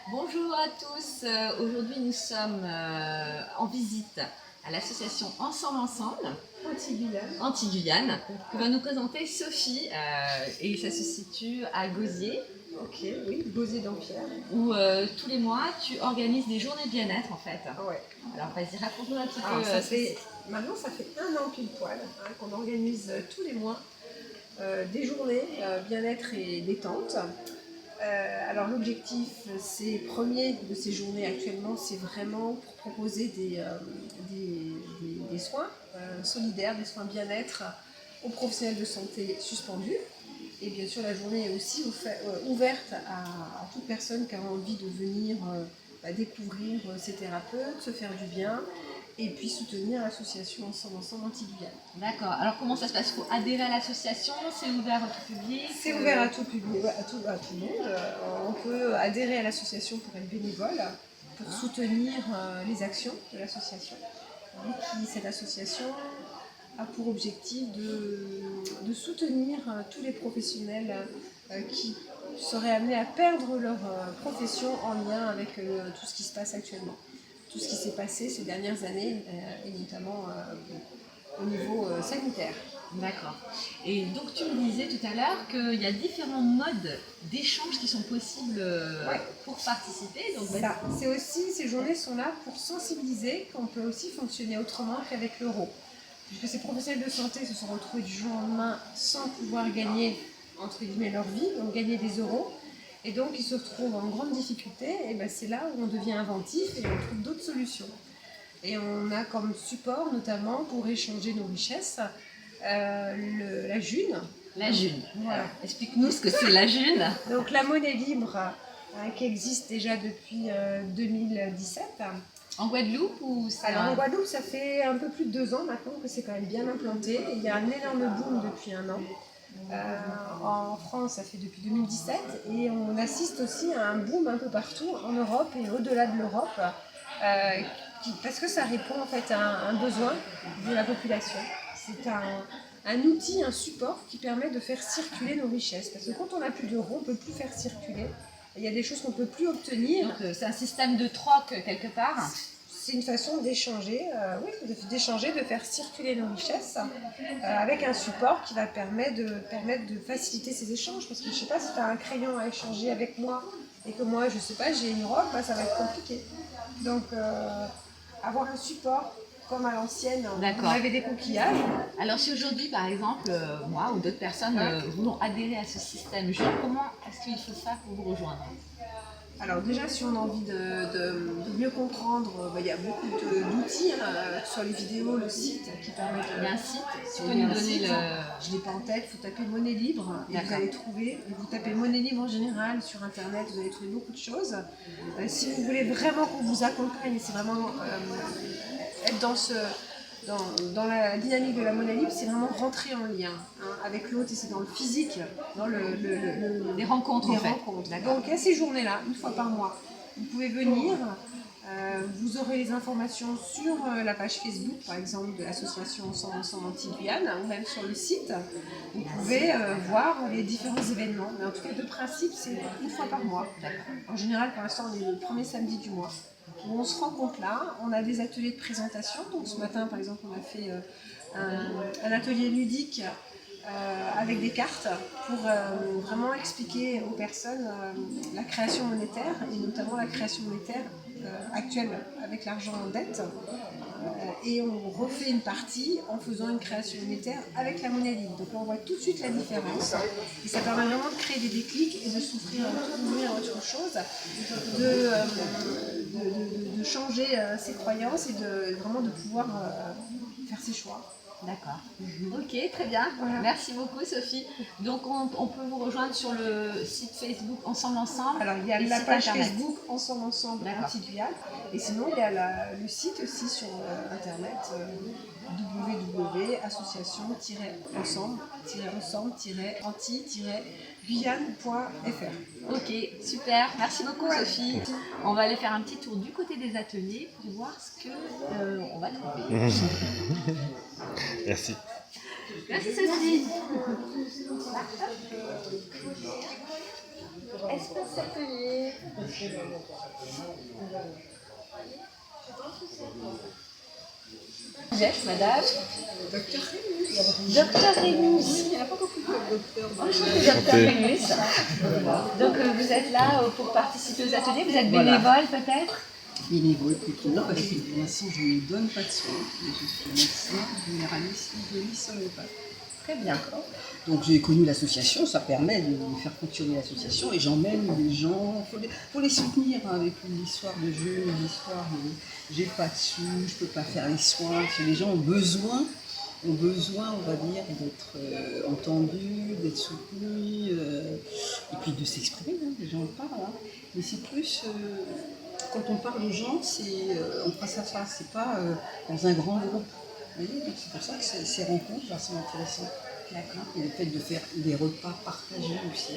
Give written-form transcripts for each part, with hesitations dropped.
Bonjour à tous. Aujourd'hui, nous sommes en visite à l'association Ensemble Anti-Guyane, que va nous présenter Sophie. Et ça se situe à Gosier. Ok, oui, Gosier d'Empierre. Où tous les mois, tu organises des journées bien-être en fait. Ouais. Alors vas-y, raconte-nous un petit Alors, peu. maintenant, ça fait 1 an pile poil qu'on organise tous les mois des journées bien-être et détente. Alors l'objectif, c'est premier de ces journées actuellement, c'est vraiment pour proposer des soins solidaires, des soins bien-être aux professionnels de santé suspendus. Et bien sûr, la journée est aussi ouverte à toute personne qui a envie de venir découvrir ses thérapeutes, se faire du bien et puis soutenir l'association Ensemble Anti-Guyane. D'accord. Alors comment ça se passe? Il faut adhérer à l'association? C'est ouvert à tout public? C'est ouvert à tout public, à tout le monde. On peut adhérer à l'association pour être bénévole, pour soutenir les actions de l'association. Cette association a pour objectif de soutenir tous les professionnels qui seraient amenés à perdre leur profession en lien avec tout ce qui se passe actuellement. Tout ce qui s'est passé ces dernières années, et notamment au niveau sanitaire. D'accord. Et donc tu me disais tout à l'heure qu'il y a différents modes d'échange qui sont possibles pour participer. Donc, c'est aussi, ces journées sont là pour sensibiliser qu'on peut aussi fonctionner autrement qu'avec l'euro. Puisque ces professionnels de santé se sont retrouvés du jour au lendemain sans pouvoir gagner entre guillemets leur vie, donc gagner des euros. Et donc ils se retrouvent en grande difficulté, et ben c'est là où on devient inventif et on trouve d'autres solutions. Et on a comme support notamment pour échanger nos richesses la June. La June. Voilà. Explique-nous ce que c'est la June. Donc la monnaie libre qui existe déjà depuis 2017. En Guadeloupe ou ça... Alors en Guadeloupe, ça fait un peu plus de 2 ans maintenant que c'est quand même bien implanté. Il y a un énorme boom depuis 1 an. En France, ça fait depuis 2017 et on assiste aussi à un boom un peu partout en Europe et au-delà de l'Europe parce que ça répond en fait à un besoin de la population. C'est un outil, un support qui permet de faire circuler nos richesses. Parce que quand on n'a plus d'euros, on ne peut plus faire circuler. Il y a des choses qu'on ne peut plus obtenir. Donc c'est un système de troc quelque part. C'est une façon d'échanger, de faire circuler nos richesses avec un support qui va permettre de faciliter ces échanges. Parce que je ne sais pas si tu as un crayon à échanger avec moi et que moi, je ne sais pas, j'ai une robe, ça va être compliqué. Donc avoir un support comme à l'ancienne, on avait des coquillages. Alors si aujourd'hui, par exemple, moi ou d'autres personnes voulons adhérer à ce système, comment est-ce qu'il faut faire pour vous rejoindre? Alors déjà, si on a envie de mieux comprendre, il y a beaucoup d'outils sur les vidéos, le site qui permet de... Il y a un site, tu peux nous donner le... Je ne l'ai pas en tête, il faut taper monnaie libre et vous allez trouver. Vous tapez monnaie libre en général sur internet, vous allez trouver beaucoup de choses. Si vous voulez vraiment qu'on vous accompagne, c'est vraiment être dans la dynamique de la monnaie libre, c'est vraiment rentrer en lien avec l'autre et c'est dans le physique, dans les rencontres en fait. Donc il y a ces journées-là, une fois par mois. Vous pouvez venir, vous aurez les informations sur la page Facebook par exemple de l'association Ensemble Anti-Guyane ou même sur le site. Vous pouvez voir les différents événements. Mais en tout cas, de principe, c'est une fois par mois. En général, pour l'instant, on est le premier samedi du mois. Où on se rencontre là, on a des ateliers de présentation. Donc ce matin, par exemple, on a fait un atelier ludique avec des cartes pour vraiment expliquer aux personnes la création monétaire et notamment la création monétaire actuelle avec l'argent en dette. Et on refait une partie en faisant une création monétaire avec la monnaie libre. Donc là, on voit tout de suite la différence. Et ça permet vraiment de créer des déclics et de s'ouvrir à autre chose, de changer ses croyances et vraiment de pouvoir faire ses choix. D'accord. Ok, très bien. Voilà. Merci beaucoup Sophie. Donc on peut vous rejoindre sur le site Facebook Ensemble. Alors il y a la page Facebook Ensemble Anti-Guyane. Et sinon il y a le site aussi sur internet www.association-ensemble-anti-guyane.fr. Ok, super. Merci beaucoup Sophie. On va aller faire un petit tour du côté des ateliers pour voir ce que on va trouver. Merci. Merci Sophie. Espace atelier. Vous êtes, madame? Docteur Rémus. Docteur Rémus. Il n'y en a pas beaucoup de docteurs. Enchanté, docteur Rémus. Donc vous êtes là pour participer aux ateliers. Vous êtes bénévole peut-être? Bénévole plutôt, parce que pour l'instant je ne donne pas de soins. Je suis médecin généraliste de l'hypnopathe. Très bien. Donc j'ai connu l'association, ça permet de faire fonctionner l'association et j'emmène les gens, il faut les soutenir hein, avec une histoire de jeu, une histoire de j'ai pas de sous, je peux pas faire les soins, parce que les gens ont besoin, on va dire, d'être entendus, d'être soutenus, et puis de s'exprimer, hein, les gens en parlent. Hein. Mais c'est plus, quand on parle aux gens, c'est en face à face, c'est pas dans un grand groupe. Vous voyez, donc c'est pour ça que ces rencontres là, sont intéressantes. D'accord. Et le fait de faire des repas partagés aussi.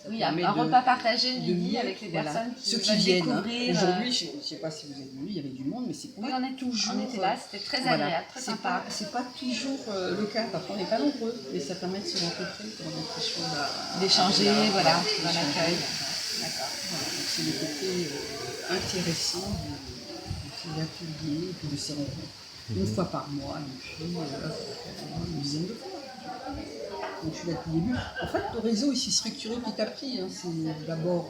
Oui, un repas partagé le midi avec les personnes ceux qui veulent viennent. découvrir. Aujourd'hui, je ne sais pas si vous êtes venus, il y avait du monde, mais c'est pas toujours. On était là, c'était très agréable, très sympa. C'est pas toujours le cas. Parfois, on n'est pas nombreux, mais ça permet de se rencontrer, de remettre les choses à. D'échanger, voilà, dans l'accueil. D'accord. Voilà, donc c'est le côté intéressant de l'atelier et puis de ces rencontres. Une fois par mois, et puis une dizaine de fois. Donc je suis là depuis le début. En fait, le réseau il s'est structuré petit à petit. Hein. C'est d'abord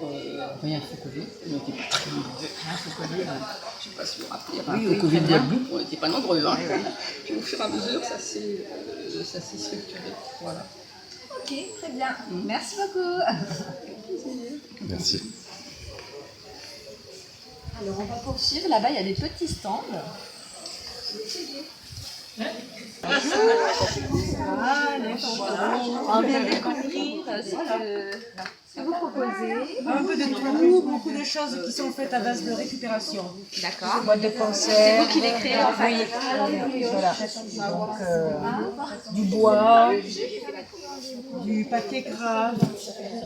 rien fait Covid. On n'était pas très nombreux. Rien fait Covid. Je ne sais pas si vous vous rappelez. Oui, au Covid Guadeloupe, on n'était pas nombreux. Hein. Puis au fur et à mesure, ça s'est structuré. Voilà. Ok, très bien. Merci beaucoup. Merci. Alors on va poursuivre. Là-bas, il y a des petits stands. On vient découvrir ce que vous proposez. Un peu de tout, beaucoup de choses qui sont faites à base de récupération. D'accord. Boîte de conserve. C'est vous qui les créez en fait. Voilà. Donc du bois, du papier grave,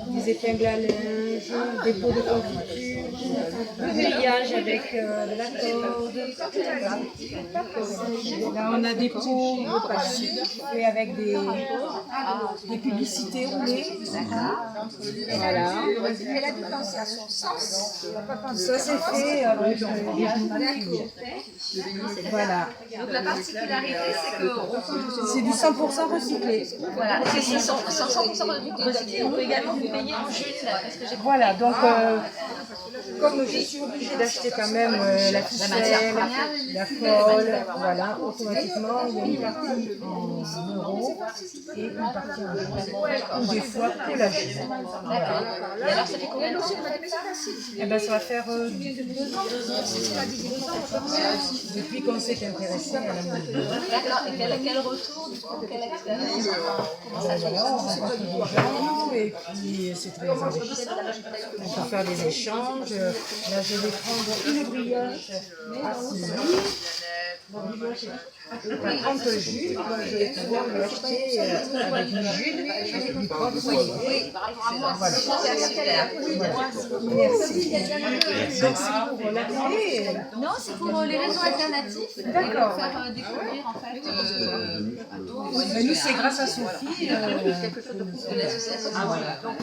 des épingles à linge, des pots de confiture, du grillage avec de la corde. Là on a des pots de papier et avec des publicités roulées. Voilà. Ça c'est fait avec voilà. Donc la particularité, c'est que C'est du 100% recyclé. voilà, c'est 100% recyclé. On peut également vous payer en jus, parce que j'ai Voilà, donc comme je suis obligée d'acheter quand même la ficelle, la colle, voilà, automatiquement il y a une partie en euros et une partie en euros. Ou des fois que la jus. D'accord. Et alors, ça fait combien de temps? Eh ben, ça va faire 2 ans. Depuis qu'on s'est intéressé à la mode. D'accord. Et quel retour, du coup, quelle expérience? Comment ça se Voilà, on rencontre des gens et puis c'est très enrichissant. On peut faire des échanges. Là, je vais prendre une brioche à 6 La brioche est à 30 jus, donc je vais pouvoir lui acheter avec une jus, avec du propre. Voilà. super. Merci. Donc c'est pour l'atelier. Non, c'est pour les réseaux alternatifs. D'accord. Pour faire découvrir en fait Nous, c'est grâce à Sophie. de l'association. Ah voilà. Donc,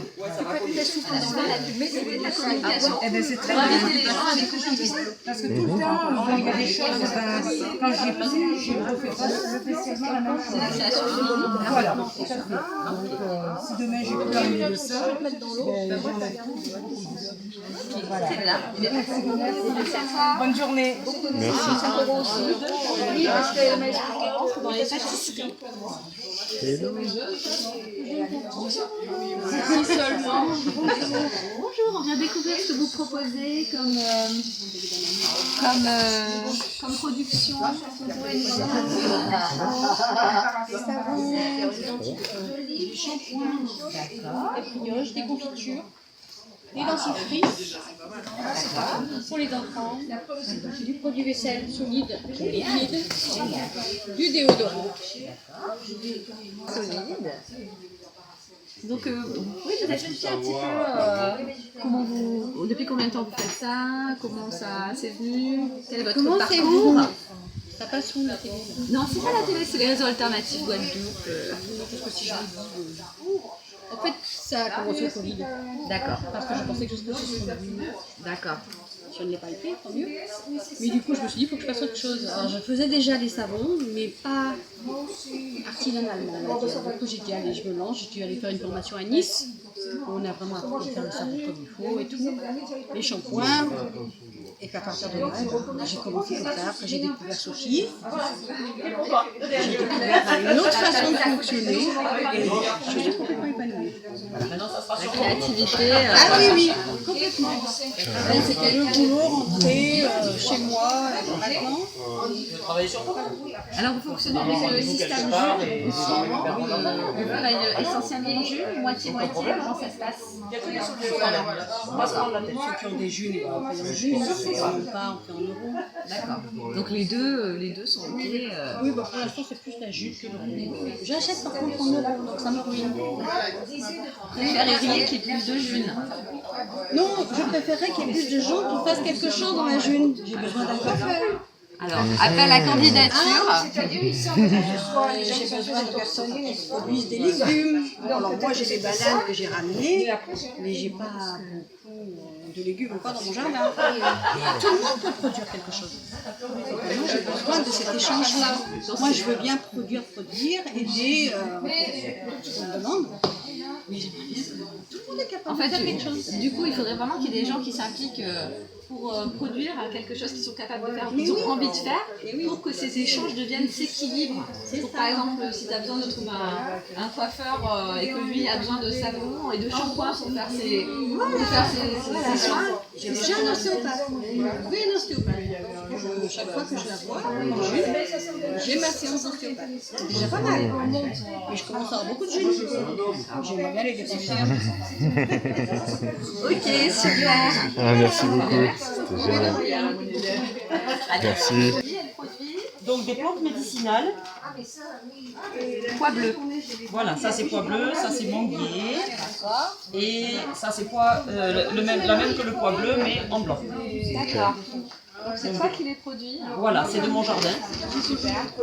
c'était de la communication. Eh ben, c'est très Pour bien. inviter les gens à découvrir. Parce que tout le temps, quand il y a des choses, quand j'ai plus, je ne refais pas spécialement la même chose. La création du monde. Voilà, tout à fait. Donc, si demain j'ai plus envie de ça, j'enlève tout. Voilà. C'est bien. Merci à toi. Bonne journée. Merci. Oui, parce qu'elle m'a expliqué entre dans les pâtisseries. Si seulement. Bonjour, on vient découvrir ce que vous proposez comme production. Vous pouvez nous en parler. Des savons, des dentifrices, du shampoing, des brioches, des confitures, des dentifrices pour les enfants, du produit vaisselle solide et liquide, du déodorant. Solide. Donc, vous pouvez nous expliquer un petit peu comment depuis combien de temps vous faites ça, comment ça s'est venu, quel est votre Comment parcours? c'est vous? Ça passe où la télé? Non, c'est pas la télé, c'est les réseaux alternatifs Guadeloupe. En fait, ça a commencé au Covid. D'accord, Parce que je pensais que je serais suspendue. d'accord. Je ne l'ai pas été, tant mieux. Mais du coup, je me suis dit, il faut que je fasse autre chose. Alors, je faisais déjà des savons, mais pas artisanalement. On va dire. Du coup, j'ai dit, allez, je me lance. J'ai dû aller faire une formation à Nice. On a vraiment appris à faire le savon comme il faut et tout. Les shampoings. Et puis à partir de là, j'ai commencé comme ça. Après, j'ai découvert Sophie. J'ai découvert une autre façon de fonctionner. Et je suis complètement épanouie. La créativité. Ah oui, oui, complètement. Avant, c'était le boulot, rentrer chez moi, maintenant. Alors vous fonctionnez avec le système jus aussi. Vous travaillez essentiellement jus, moitié-moitié, comment ça se passe? Ceux qui ont des jus, ils vont payer en jus. Ceux qui n'en ont pas, on fait en euros. D'accord. Donc les deux sont ok. Oui, bah pour l'instant, c'est plus la jus que l'euro. J'achète par contre en euros, donc ça me ruine. Vous préféreriez qu'il y ait plus de jus? Non, je préférerais qu'il y ait plus de gens qui fassent quelque chose dans la june. J'ai besoin d'un café. Alors, appel à candidature. J'ai besoin de personnes qui produisent des légumes. Alors moi, j'ai des bananes que j'ai ramenées, mais j'ai pas beaucoup de légumes encore dans mon jardin. Tout le monde peut produire quelque chose. Moi, j'ai besoin de cet échange-là. Moi, je veux bien produire, aider, on me demande. Mais j'aimerais bien que tout le monde est capable de faire quelque chose. Du coup, il faudrait vraiment qu'il y ait des gens qui s'impliquent pour produire quelque chose qu'ils sont capables de faire, qu'ils ont envie de faire, pour que ces échanges deviennent s'équilibrent. Par exemple, si tu as besoin de trouver un coiffeur et que lui a besoin de savon et de shampoing pour faire ses soins. J'ai déjà un ostéopathe. Oui, un ostéopathe. Chaque fois que je la vois, j'ai ma séance d'ostéopathe. C'est déjà pas mal. Et je commence à avoir beaucoup de jeunes. J'aimerais bien les dépenser. Ok, super. Ah, merci beaucoup. C'était génial. Merci. Donc des plantes médicinales. Pois bleu. Voilà, ça c'est pois bleu, ça c'est manguier. Et ça c'est la même que le pois bleu mais en blanc. D'accord. Donc c'est toi qui les produis. Voilà, c'est de mon jardin.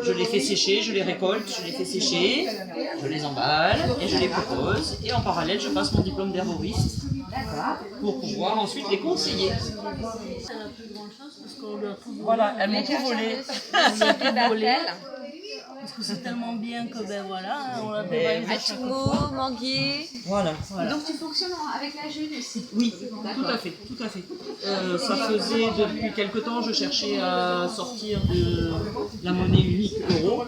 Je les fais sécher, je les récolte, je les fais sécher, je les emballe et je les propose. Et en parallèle, je passe mon diplôme d'herboriste pour pouvoir ensuite les conseiller. Voilà, elles m'ont tout volé. Parce que c'est tellement bien que ben voilà, on l'a dévalisé. Atumo, manguier. Voilà. Donc tu fonctionnes avec la jeune aussi. Oui, tout à fait, tout à fait. Ça faisait depuis quelque temps, je cherchais à sortir de la monnaie unique euro.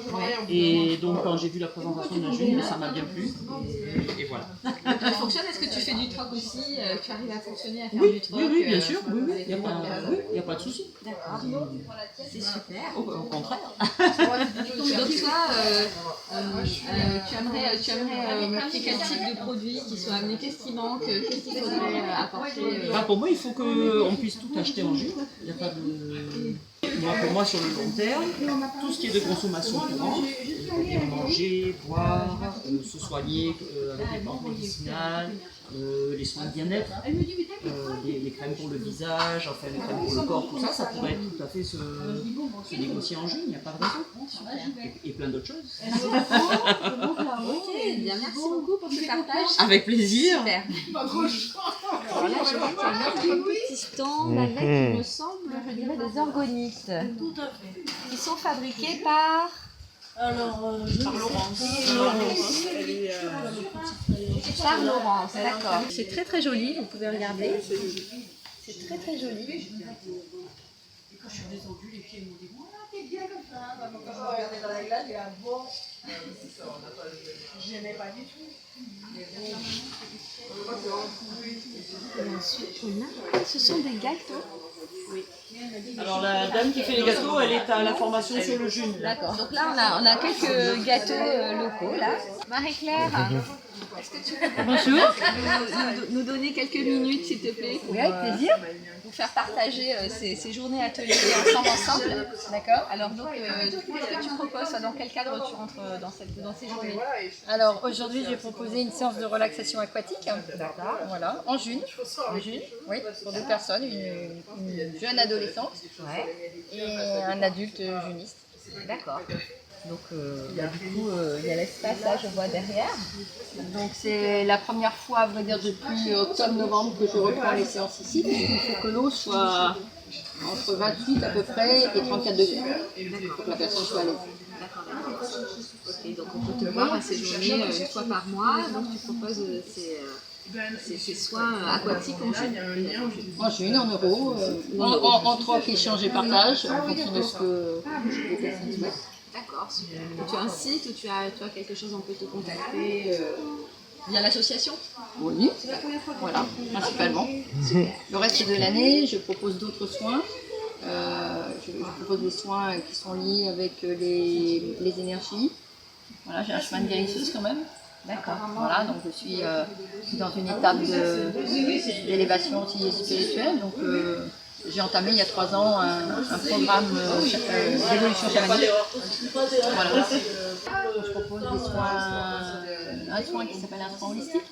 Et donc quand j'ai vu la présentation de la jeune, ça m'a bien plu. Et voilà. Donc tu fonctionnes, est-ce que tu fais du troc aussi? Tu arrives à fonctionner, à faire Oui, du troc? oui, bien sûr, oui, oui. Il n'y a pas de souci. D'accord. C'est super. Au contraire. Donc toi, tu aimerais marquer quel type de produit qui soit amené? Qu'est-ce qui manque? Qu'est-ce qu'il faudrait apporter? Pour moi, il faut qu'on puisse tout acheter en jus. Il n'y a pas de... Moi, pour moi, sur le long terme, tout ce qui est de consommation courante, c'est-à-dire manger, boire, se soigner avec les plantes médicinales, les soins de bien-être, les crèmes pour le visage, enfin les crèmes pour le corps, tout ça, ça pourrait tout à fait se négocier en jus, il n'y a pas de raison. Et plein d'autres choses. Ok, bien, merci beaucoup pour ce partage. Avec plaisir. Super. Alors là, je vois qu'il y a un autre petit stand avec, il me semble, je dirais, des orgonites. Tout à fait. Qui sont fabriqués par... Alors, par Laurence. Par Laurence, d'accord. C'est très très joli, vous pouvez regarder. C'est très très joli. Et ensuite, on a... Ce sont des gâteaux. Alors la dame qui fait les gâteaux, elle est à la formation sur le jus. D'accord. Donc là, on a quelques gâteaux locaux, là. Marie-Claire, est-ce que tu peux nous donner quelques minutes, s'il te plaît? Oui, avec plaisir. Vous faire partager ces journées ateliers ensemble. D'accord. Alors donc, qu'est-ce que tu proposes? Dans quel cadre tu rentres dans ces journées? Alors aujourd'hui, j'ai proposé une séance de relaxation aquatique. Voilà, en june. Oui, pour deux personnes, une jeune adolescente et un adulte jeuniste. D'accord. Donc du coup, il y a l'espace là, je vois derrière. Donc c'est la première fois, à vrai dire, depuis octobre-novembre que je reprends les séances ici. Il faut que l'eau soit entre 28 à peu près et 34 degrés. Pour que la personne soit à l'aise. Ok, donc on peut te voir à séjourner une fois par mois. Donc tu proposes ces soins aquatiques en jus. En juin, en euros, en troc, échange et partage, en fonction de ce que les personnes souhaitent. D'accord, super. Et tu as un site ou tu as quelque chose, on peut te contacter via l'association? Oui, voilà, principalement. Le reste de l'année, je propose d'autres soins. Je propose des soins qui sont liés avec les énergies. Voilà, j'ai un chemin de guérisseuse quand même. D'accord. Voilà, donc je suis dans une étape d'élévation aussi spirituelle. Donc j'ai entamé il y a 3 ans un programme d'évolution chamanique. Voilà. Je propose des soins, un soin qui s'appelle un soin holistique,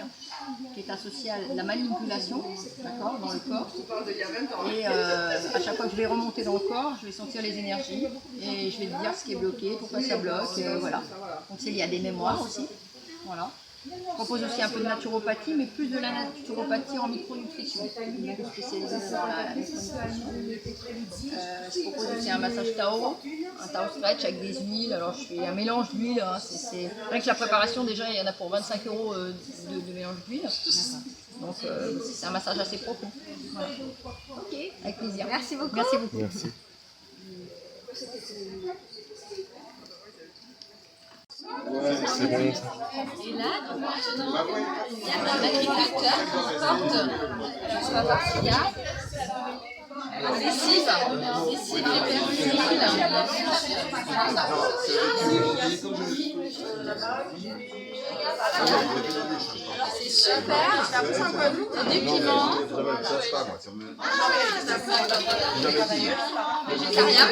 qui est associé à la manipulation, d'accord, dans le corps. Et à chaque fois que je vais remonter dans le corps, je vais sentir les énergies et je vais te dire ce qui est bloqué, pourquoi ça bloque, voilà. Donc c'est lié à des mémoires aussi. Voilà. Je propose aussi un peu de naturopathie, mais plus de la naturopathie en micronutrition. Je suis spécialisée dans la micronutrition. Je propose aussi un massage Tao, un Tao stretch avec des huiles. Alors je fais un mélange d'huile. Hein, rien que la préparation, déjà, il y en a pour 25 € de mélange d'huile. Donc c'est un massage assez profond. Voilà. Ok, Avec plaisir. merci beaucoup. Merci beaucoup. Merci. C'est bon ça. Et là, donc maintenant, il y a un agriculteur qui porte, je vais voir s'il y a lessive c'est super, du piment, végétarien.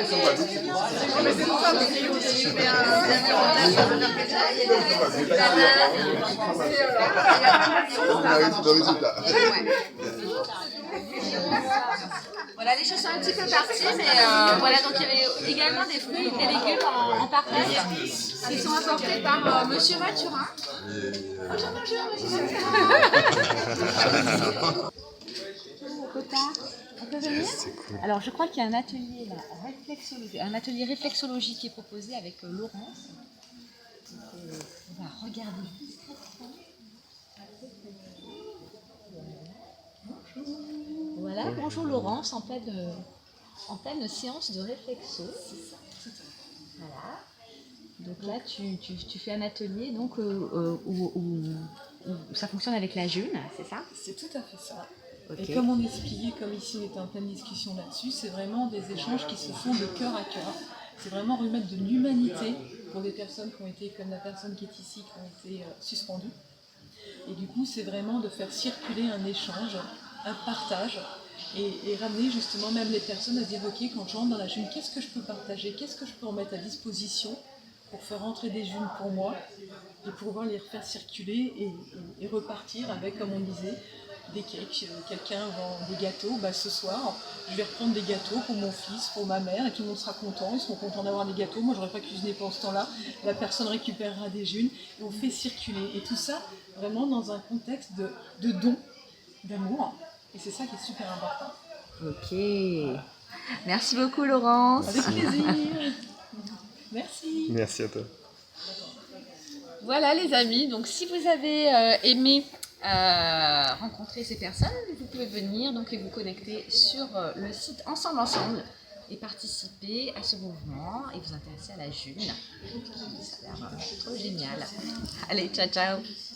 Voilà, les choses sont un petit peu parties, mais voilà, donc il y avait également des fruits et des légumes en partage qui sont apportés par Monsieur Mathurin. Bonjour, Monsieur Mathurin. On peut venir? C'est cool. Alors, je crois qu'il y a un atelier là, réflexologie qui est proposé avec Laurence. On va regarder. Voilà, bonjour Laurence, en pleine séance de réflexo. Voilà. Donc là, tu fais un atelier donc, où ça fonctionne avec la June, c'est ça? C'est tout à fait ça. Okay. Et comme on expliquait, comme ici on était en pleine discussion là-dessus, c'est vraiment des échanges qui se font de cœur à cœur. C'est vraiment remettre de l'humanité pour des personnes qui ont été, comme la personne qui est ici, qui ont été suspendues. Et du coup, c'est vraiment de faire circuler un échange, un partage, et ramener justement même les personnes à se dire, ok, quand je rentre dans la June, qu'est-ce que je peux partager, qu'est-ce que je peux remettre à disposition pour faire rentrer des Junes pour moi, et pouvoir les refaire circuler et repartir avec, comme on disait, des cakes. Quelqu'un vend des gâteaux, bah, ce soir je vais reprendre des gâteaux pour mon fils, pour ma mère, et tout le monde sera content, ils seront contents d'avoir des gâteaux, moi j'aurais pas cuisiné pendant ce temps-là, la personne récupérera des Junes, et on fait circuler, et tout ça vraiment dans un contexte de don, d'amour, et c'est ça qui est super important. Ok, merci beaucoup Laurence. Avec plaisir. Merci. Merci à toi. Voilà les amis, donc si vous avez aimé rencontrer ces personnes, vous pouvez venir donc, et vous connecter sur le site Ensemble et participer à ce mouvement et vous intéresser à la June. Ça a l'air trop génial. Allez, ciao ciao.